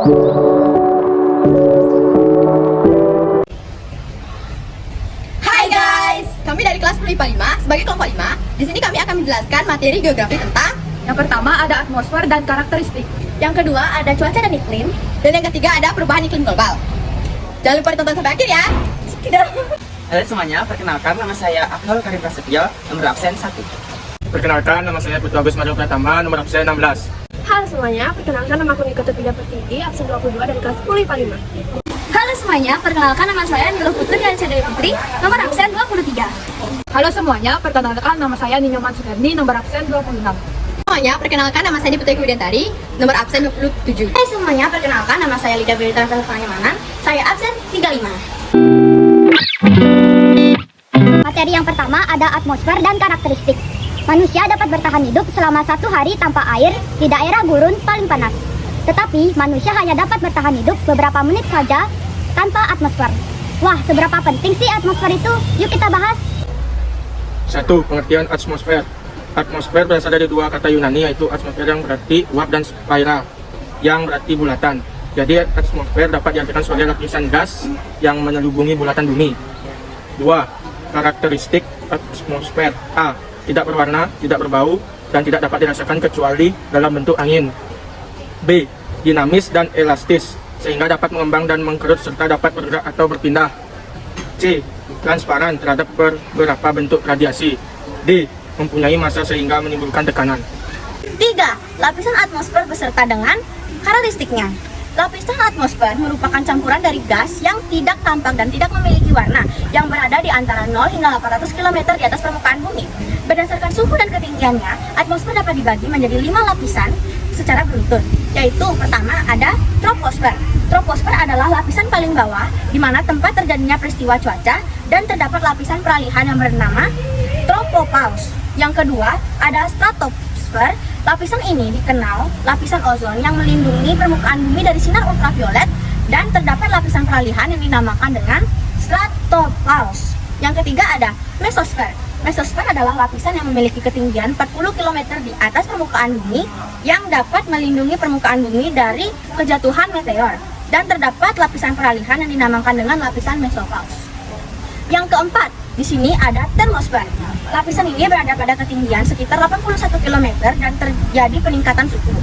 Hai guys, kami dari kelas 10 IPA 5 sebagai kelompok 5. Di sini kami akan menjelaskan materi geografi tentang Yang pertama ada atmosfer dan karakteristik. yang kedua ada cuaca dan iklim, dan yang ketiga ada perubahan iklim global. Jangan lupa ditonton sampai akhir ya. Halo semuanya, perkenalkan nama saya Akmal Karim Prasetyo, nomor absen 1. Perkenalkan, nama saya Putu Agus Mario Pratama, nomor absen 16. Halo semuanya, perkenalkan nama aku Niko Tidak Pertinggi, absen 22 dari kelas 10 IPA 5. Halo semuanya, perkenalkan nama saya Nilo Putri dan Dewi Putri, nomor absen 23. Halo semuanya, perkenalkan nama saya Ninyoman Suherni, nomor absen 26. Semuanya, perkenalkan nama saya Putri Widantari, nomor absen 27. Hai semuanya, perkenalkan nama saya Lida Berita Panyamanan, saya absen 35. Materi yang pertama ada atmosfer dan karakteristik. Manusia dapat bertahan hidup selama 1 hari tanpa air di daerah gurun paling panas. Tetapi manusia hanya dapat bertahan hidup beberapa menit saja tanpa atmosfer. Wah, seberapa penting sih atmosfer itu? Yuk kita bahas. 1. Pengertian atmosfer. Atmosfer berasal dari dua kata Yunani, yaitu atmosfer yang berarti uap dan sphaira yang berarti bulatan. Jadi atmosfer dapat diartikan sebagai lapisan gas yang menyelubungi bulatan bumi. 2. Karakteristik atmosfer. A. Tidak berwarna, tidak berbau, dan tidak dapat dirasakan kecuali dalam bentuk angin. B. Dinamis dan elastis, sehingga dapat mengembang dan mengkerut serta dapat bergerak atau berpindah. C. Transparan terhadap beberapa bentuk radiasi. D. Mempunyai massa sehingga menimbulkan tekanan. 3. Lapisan atmosfer beserta dengan karakteristiknya. Lapisan atmosfer merupakan campuran dari gas yang tidak tampak dan tidak memiliki warna yang berada di antara 0 hingga 800 km di atas permukaan bumi. Berdasarkan suhu dan ketinggiannya, atmosfer dapat dibagi menjadi 5 lapisan secara beruntun, yaitu pertama ada troposfer. Troposfer adalah lapisan paling bawah di mana tempat terjadinya peristiwa cuaca dan terdapat lapisan peralihan yang bernama tropopause. Yang kedua ada stratosfer. Lapisan ini dikenal lapisan ozon yang melindungi permukaan bumi dari sinar ultraviolet, dan terdapat lapisan peralihan yang dinamakan dengan stratopause. Yang ketiga ada mesosfer. Mesosfer adalah lapisan yang memiliki ketinggian 40 km di atas permukaan bumi yang dapat melindungi permukaan bumi dari kejatuhan meteor, dan terdapat lapisan peralihan yang dinamakan dengan lapisan mesopause. Yang keempat, di sini ada termosfer. Lapisan ini berada pada ketinggian sekitar 81 km dan terjadi peningkatan suhu.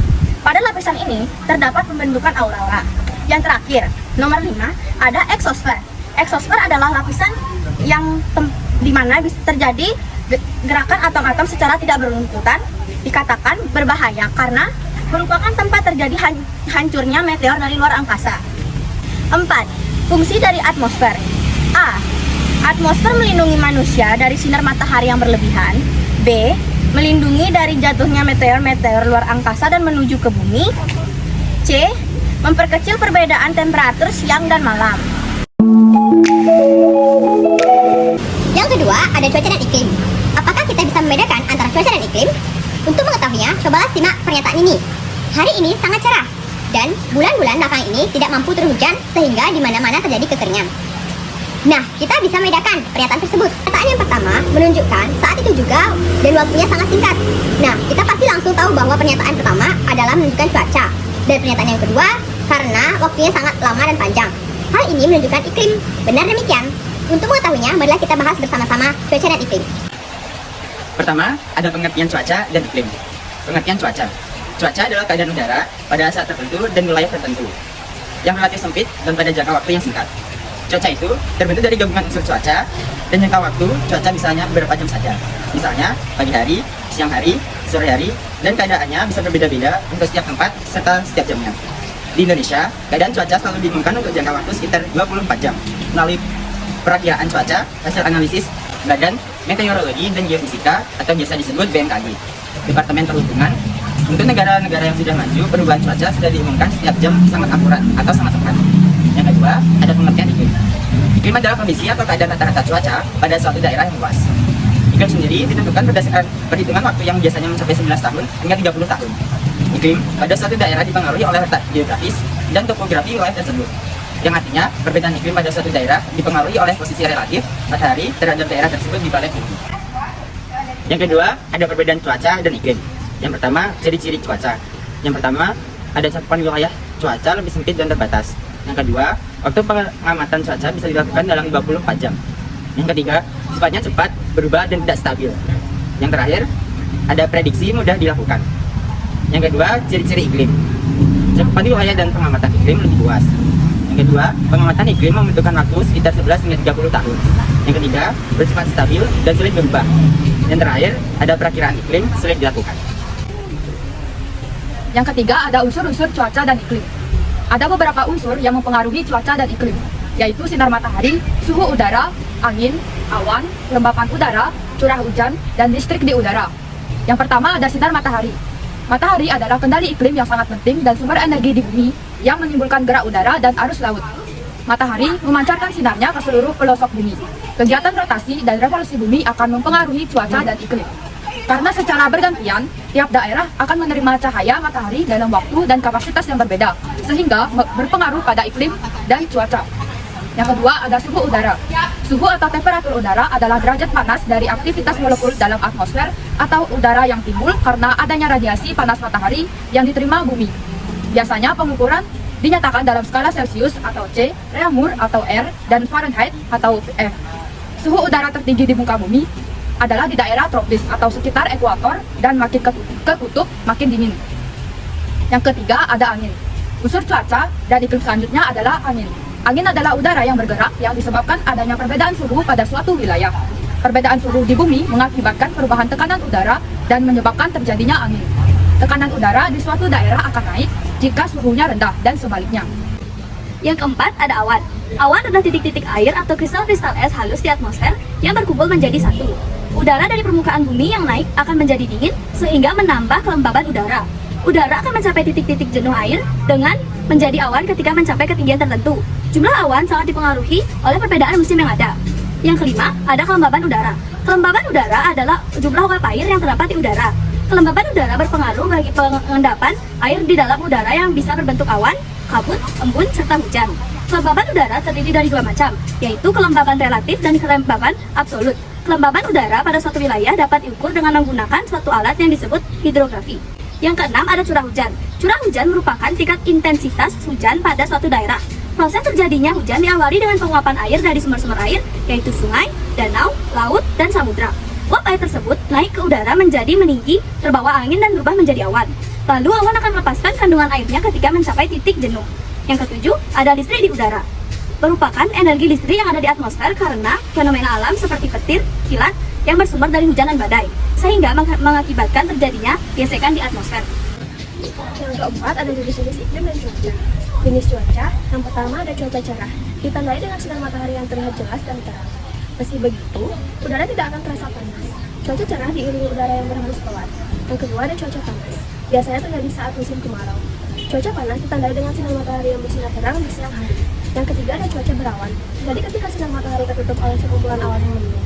Pada lapisan ini terdapat pembentukan aurora. Yang terakhir, nomor 5, ada eksosfer. Eksosfer adalah lapisan yang di mana bisa terjadi gerakan atom-atom secara tidak beruntutan, dikatakan berbahaya karena merupakan tempat terjadi hancurnya meteor dari luar angkasa. 4. Fungsi dari atmosfer. A. Atmosfer melindungi manusia dari sinar matahari yang berlebihan. B. Melindungi dari jatuhnya meteor-meteor luar angkasa dan menuju ke bumi. C. Memperkecil perbedaan temperatur siang dan malam. Yang kedua, ada cuaca dan iklim. Apakah kita bisa membedakan antara cuaca dan iklim? Untuk mengetahuinya, cobalah simak pernyataan ini. Hari ini sangat cerah, dan bulan-bulan belakang ini tidak mampu turun hujan, sehingga di mana-mana terjadi kekeringan. Nah, kita bisa membedakan pernyataan tersebut. Pernyataan yang pertama menunjukkan saat itu juga dan waktunya sangat singkat. Nah, kita pasti langsung tahu bahwa pernyataan pertama adalah menunjukkan cuaca. Dan pernyataan yang kedua karena waktunya sangat lama dan panjang. Hal ini menunjukkan iklim. Benar demikian. Untuk mengetahuinya, marilah kita bahas bersama-sama cuaca dan iklim. Pertama, ada pengertian cuaca dan iklim. Pengertian cuaca. Cuaca adalah keadaan udara pada saat tertentu dan wilayah tertentu, yang relatif sempit dan pada jangka waktu yang singkat. Cuaca itu terbentuk dari gabungan unsur cuaca dan jangka waktu cuaca misalnya beberapa jam saja. Misalnya pagi hari, siang hari, sore hari, dan keadaannya bisa berbeda-beda untuk setiap tempat serta setiap jamnya. Di Indonesia, keadaan cuaca selalu diumumkan untuk jangka waktu sekitar 24 jam melalui perakiraan cuaca hasil analisis Badan Meteorologi dan Geofisika atau biasa disebut BMKG, Departemen Perhubungan. Untuk negara-negara yang sudah maju, perubahan cuaca sudah diumumkan setiap jam sangat akurat atau sangat tepat. Yang kedua, ada pengertian iklim. Iklim adalah kondisi atau keadaan rata-rata cuaca pada suatu daerah yang luas. Iklim sendiri ditentukan berdasarkan perhitungan waktu yang biasanya mencapai 11 tahun hingga 30 tahun. Iklim pada suatu daerah dipengaruhi oleh letak geografis dan topografi wilayah tersebut, yang artinya perbedaan iklim pada suatu daerah dipengaruhi oleh posisi relatif matahari terhadap daerah tersebut di balik bumi. Yang kedua, ada perbedaan cuaca dan iklim. Yang pertama, ciri-ciri cuaca. Yang pertama, ada cakupan wilayah cuaca lebih sempit dan terbatas. Yang kedua, waktu pengamatan cuaca bisa dilakukan dalam 24 jam. Yang ketiga, sifatnya cepat, berubah, dan tidak stabil. Yang terakhir, ada prediksi mudah dilakukan. Yang kedua, ciri-ciri iklim. Cakupan wilayah dan pengamatan iklim lebih luas. Yang kedua, pengamatan iklim membutuhkan waktu sekitar 11 hingga 30 tahun. Yang ketiga, bersifat stabil dan sulit berubah. Yang terakhir, ada perakiraan iklim sulit dilakukan. Yang ketiga, ada unsur-unsur cuaca dan iklim. Ada beberapa unsur yang mempengaruhi cuaca dan iklim, yaitu sinar matahari, suhu udara, angin, awan, kelembapan udara, curah hujan, dan listrik di udara. Yang pertama ada sinar matahari. Matahari adalah kendali iklim yang sangat penting dan sumber energi di bumi yang menimbulkan gerak udara dan arus laut. Matahari memancarkan sinarnya ke seluruh pelosok bumi. Kegiatan rotasi dan revolusi bumi akan mempengaruhi cuaca dan iklim. Karena secara bergantian, tiap daerah akan menerima cahaya matahari dalam waktu dan kapasitas yang berbeda, sehingga berpengaruh pada iklim dan cuaca. Yang kedua ada suhu udara. Suhu atau temperatur udara adalah derajat panas dari aktivitas molekul dalam atmosfer atau udara yang timbul karena adanya radiasi panas matahari yang diterima bumi. Biasanya pengukuran dinyatakan dalam skala Celcius atau C, Reaumur atau R, dan Fahrenheit atau F. Suhu udara tertinggi di muka bumi adalah di daerah tropis atau sekitar ekuator dan makin ke kutub makin dingin. Yang ketiga ada angin. Unsur cuaca dan iklim selanjutnya adalah angin. Angin adalah udara yang bergerak yang disebabkan adanya perbedaan suhu pada suatu wilayah. Perbedaan suhu di bumi mengakibatkan perubahan tekanan udara dan menyebabkan terjadinya angin. Tekanan udara di suatu daerah akan naik jika suhunya rendah dan sebaliknya. Yang keempat ada awan. Awan adalah titik-titik air atau kristal-kristal es halus di atmosfer yang berkumpul menjadi satu. Udara dari permukaan bumi yang naik akan menjadi dingin sehingga menambah kelembaban udara. Udara akan mencapai titik-titik jenuh air dengan menjadi awan ketika mencapai ketinggian tertentu. Jumlah awan sangat dipengaruhi oleh perbedaan musim yang ada. Yang kelima, ada kelembaban udara. Kelembaban udara adalah jumlah uap air yang terdapat di udara. Kelembaban udara berpengaruh bagi pengendapan air di dalam udara yang bisa berbentuk awan, kabut, embun, serta hujan. Kelembaban udara terdiri dari dua macam, yaitu kelembaban relatif dan kelembaban absolut. Kelembaban udara pada suatu wilayah dapat diukur dengan menggunakan suatu alat yang disebut hidrografi. Yang keenam ada curah hujan. Curah hujan merupakan tingkat intensitas hujan pada suatu daerah. Proses terjadinya hujan diawali dengan penguapan air dari sumber-sumber air, yaitu sungai, danau, laut, dan samudra. Uap air tersebut naik ke udara menjadi meninggi, terbawa angin dan berubah menjadi awan. Lalu awan akan melepaskan kandungan airnya ketika mencapai titik jenuh. Yang ketujuh, ada listrik di udara. Merupakan energi listrik yang ada di atmosfer karena fenomena alam seperti petir, kilat, yang bersumber dari hujan dan badai, sehingga mengakibatkan terjadinya gesekan di atmosfer. Yang keempat ada jenis-jenis iklim dan cuaca. Jenis cuaca, yang pertama ada cuaca cerah, ditandai dengan sinar matahari yang terlihat jelas dan terang. Meski begitu, udara tidak akan terasa panas. Cuaca cerah diiringi udara yang berhembus keluar. Yang kedua ada cuaca panas, biasanya terjadi saat musim kemarau. Cuaca panas ditandai dengan sinar matahari yang bersinar terang di siang hari. Yang ketiga ada cuaca berawan, jadi ketika sinar matahari tertutup oleh sekumpulan awan yang mendung.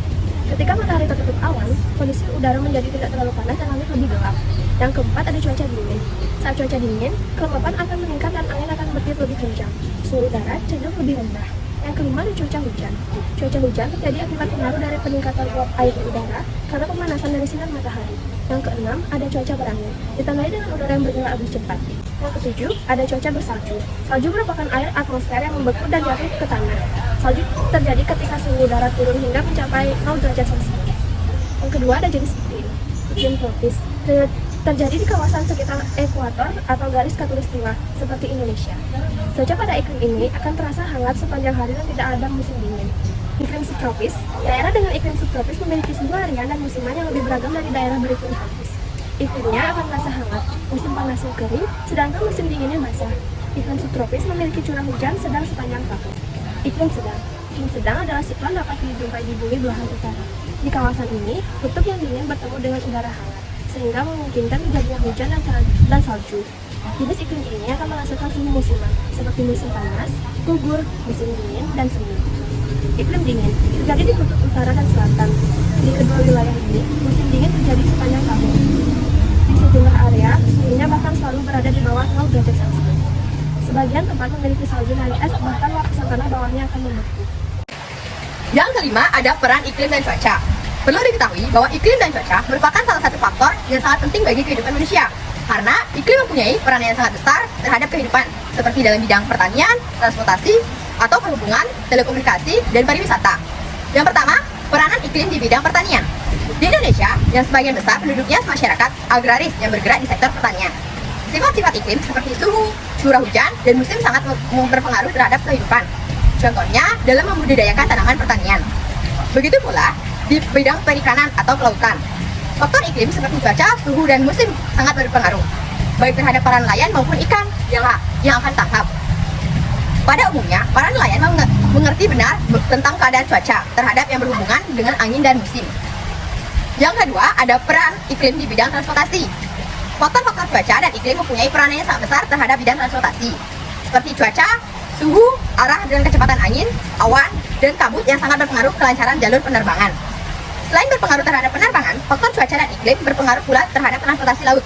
Ketika matahari tertutup awan, kondisi udara menjadi tidak terlalu panas dan langit lebih gelap. Yang keempat ada cuaca dingin. Saat cuaca dingin, kelembapan akan meningkat dan angin akan bertiup lebih kencang. Suhu udara cenderung lebih rendah. Yang kelima ada cuaca hujan. Cuaca hujan terjadi akibat pengaruh dari peningkatan uap air di udara karena pemanasan dari sinar matahari. Yang keenam ada cuaca berangin, ditandai dengan udara yang bergerak lebih cepat. Yang ketujuh ada cuaca bersalju. Salju merupakan air atmosfer yang membeku dan jatuh ke tanah. Salju terjadi ketika suhu udara turun hingga mencapai 0 derajat Celcius. Yang kedua ada jenis iklim. Iklim tropis terjadi di kawasan sekitar ekuator atau garis khatulistiwa seperti Indonesia. Cuaca pada iklim ini akan terasa hangat sepanjang hari dan tidak ada musim dingin. Iklim subtropis, daerah dengan iklim subtropis memiliki suhu harian dan musiman yang lebih beragam dari daerah beriklim tropis. Iklimnya akan terasa hangat, musim panasnya kering, sedangkan musim dinginnya basah. Iklim subtropis memiliki curah hujan sedang sepanjang tahun. Iklim sedang. Iklim sedang adalah siklon dapat dijumpai di bumi belahan utara. Di kawasan ini, kutub yang dingin bertemu dengan udara hangat, sehingga memungkinkan terjadinya hujan dan salju. Jenis iklim ini akan menghasilkan suhu musiman, seperti musim panas, gugur, musim dingin, dan semi. Iklim dingin terjadi di kutub utara dan selatan. Di kedua wilayah ini, musim dingin terjadi sepanjang tahun. Di sejumlah area, suhunya bahkan selalu berada di bawah 0 derajat Celcius. Sebagian tempat memiliki salju dan es, bahkan lapisan tanah bawahnya akan membeku. Yang kelima ada peran iklim dan cuaca. Perlu diketahui bahwa iklim dan cuaca merupakan salah satu faktor yang sangat penting bagi kehidupan manusia. Karena iklim mempunyai peran yang sangat besar terhadap kehidupan, seperti dalam bidang pertanian, transportasi, atau perhubungan, telekomunikasi, dan pariwisata. Yang pertama, peranan iklim di bidang pertanian. Di Indonesia, yang sebagian besar penduduknya masyarakat agraris yang bergerak di sektor pertanian. Sifat-sifat iklim seperti suhu, curah hujan, dan musim sangat berpengaruh terhadap kehidupan. Contohnya dalam membudidayakan tanaman pertanian. Begitu pula di bidang perikanan atau kelautan. Faktor iklim seperti cuaca, suhu, dan musim sangat berpengaruh, baik terhadap para nelayan maupun ikan yang akan tangkap. Pada umumnya, para nelayan mengerti benar tentang keadaan cuaca terhadap yang berhubungan dengan angin dan musim. Yang kedua, ada peran iklim di bidang transportasi. Faktor-faktor cuaca dan iklim mempunyai peran yang sangat besar terhadap bidang transportasi, seperti cuaca, suhu, arah dan kecepatan angin, awan, dan kabut yang sangat berpengaruh kelancaran jalur penerbangan. Selain berpengaruh terhadap penerbangan, faktor cuaca dan iklim berpengaruh pula terhadap transportasi laut,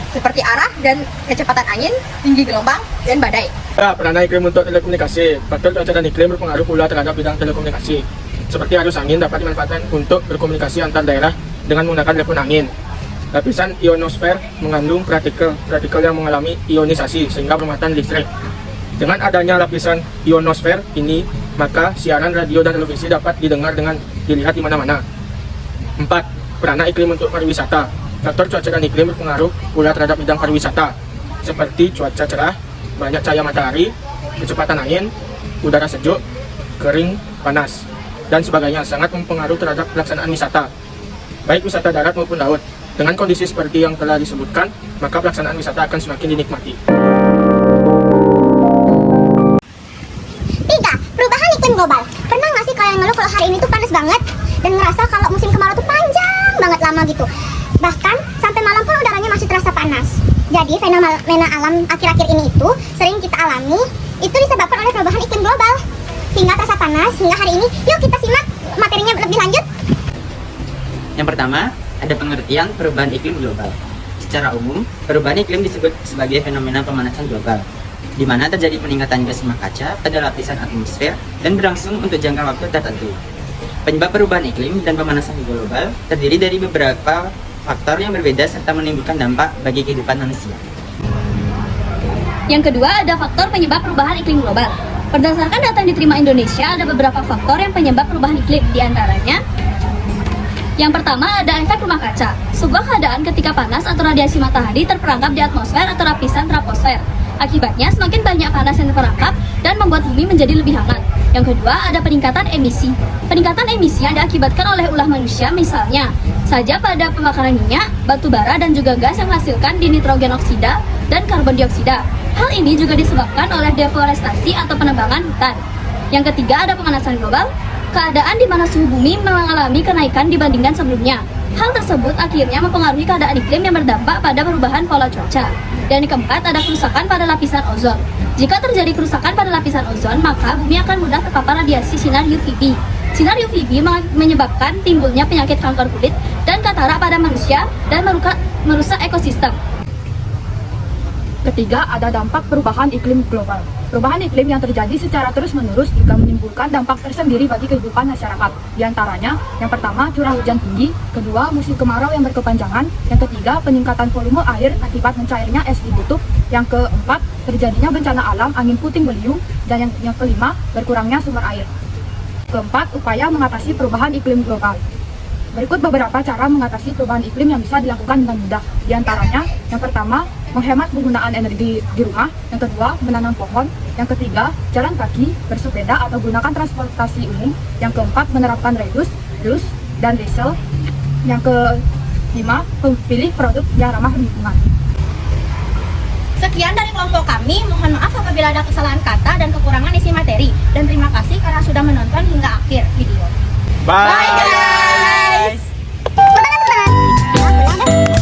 seperti arah dan kecepatan angin, tinggi gelombang, dan badai. Peranan iklim untuk telekomunikasi. Faktor cuaca dan iklim berpengaruh pula terhadap bidang telekomunikasi. Seperti arus angin dapat dimanfaatkan untuk berkomunikasi antar daerah dengan menggunakan telepon angin. Lapisan ionosfer mengandung partikel yang mengalami ionisasi sehingga bermuatan listrik. Dengan adanya lapisan ionosfer ini, maka siaran radio dan televisi dapat didengar dengan dilihat di mana-mana. 4. Peranan iklim untuk pariwisata. Faktor cuaca dan iklim berpengaruh pula terhadap bidang pariwisata, seperti cuaca cerah, banyak cahaya matahari, kecepatan angin, udara sejuk, kering, panas, dan sebagainya sangat mempengaruhi terhadap pelaksanaan wisata, baik wisata darat maupun laut. Dengan kondisi seperti yang telah disebutkan, maka pelaksanaan wisata akan semakin dinikmati. 3. Perubahan iklim global. Pernah nggak sih kalian ngeluh kalau hari ini tuh panas banget dan ngerasa kalau musim kemarau tuh panjang banget lama gitu? Bahkan sampai malam pun udaranya masih terasa panas. Jadi fenomena alam akhir-akhir ini itu sering kita alami, itu disebabkan oleh perubahan iklim global hingga terasa panas hingga hari ini. Yuk kita simak materinya lebih lanjut. Yang pertama, ada pengertian perubahan iklim global. Secara umum, perubahan iklim disebut sebagai fenomena pemanasan global, di mana terjadi peningkatan gas rumah kaca pada lapisan atmosfer dan berlangsung untuk jangka waktu tertentu. Penyebab perubahan iklim dan pemanasan global terdiri dari beberapa faktor yang berbeda serta menimbulkan dampak bagi kehidupan manusia. Yang kedua, ada faktor penyebab perubahan iklim global. Berdasarkan data yang diterima Indonesia, ada beberapa faktor yang penyebab perubahan iklim, di antaranya yang pertama ada efek rumah kaca, sebuah keadaan ketika panas atau radiasi matahari terperangkap di atmosfer atau lapisan troposfer. Akibatnya semakin banyak panas yang terperangkap dan membuat bumi menjadi lebih hangat. Yang kedua ada peningkatan emisi. Peningkatan emisi yang diakibatkan oleh ulah manusia, misalnya saja pada pembakaran minyak, batu bara, dan juga gas yang menghasilkan di nitrogen oksida dan karbon dioksida. Hal ini juga disebabkan oleh deforestasi atau penebangan hutan. Yang ketiga ada pemanasan global. Keadaan di mana suhu bumi mengalami kenaikan dibandingkan sebelumnya. Hal tersebut akhirnya mempengaruhi keadaan iklim yang berdampak pada perubahan pola cuaca. Dan yang keempat ada kerusakan pada lapisan ozon. Jika terjadi kerusakan pada lapisan ozon, maka bumi akan mudah terpapar radiasi sinar UVB. Sinar UVB menyebabkan timbulnya penyakit kanker kulit dan katarak pada manusia dan merusak ekosistem. Ketiga, ada dampak perubahan iklim global. Perubahan iklim yang terjadi secara terus-menerus juga menimbulkan dampak tersendiri bagi kehidupan masyarakat. Di antaranya, yang pertama, curah hujan tinggi, kedua, musim kemarau yang berkepanjangan, yang ketiga, peningkatan volume air akibat mencairnya es di kutub, yang keempat, terjadinya bencana alam, angin puting beliung, dan yang kelima, berkurangnya sumber air. Keempat, upaya mengatasi perubahan iklim global. Berikut beberapa cara mengatasi perubahan iklim yang bisa dilakukan dengan mudah. Di antaranya, yang pertama, menghemat penggunaan energi di rumah. Yang kedua, menanam pohon. Yang ketiga, jalan kaki, bersepeda atau gunakan transportasi umum. Yang keempat, menerapkan reduce, dan diesel. Yang kelima, pilih produk yang ramah lingkungan. Sekian dari kelompok kami, mohon maaf apabila ada kesalahan kata dan kekurangan isi materi. Dan terima kasih karena sudah menonton hingga akhir video. Bye guys! Teman-teman.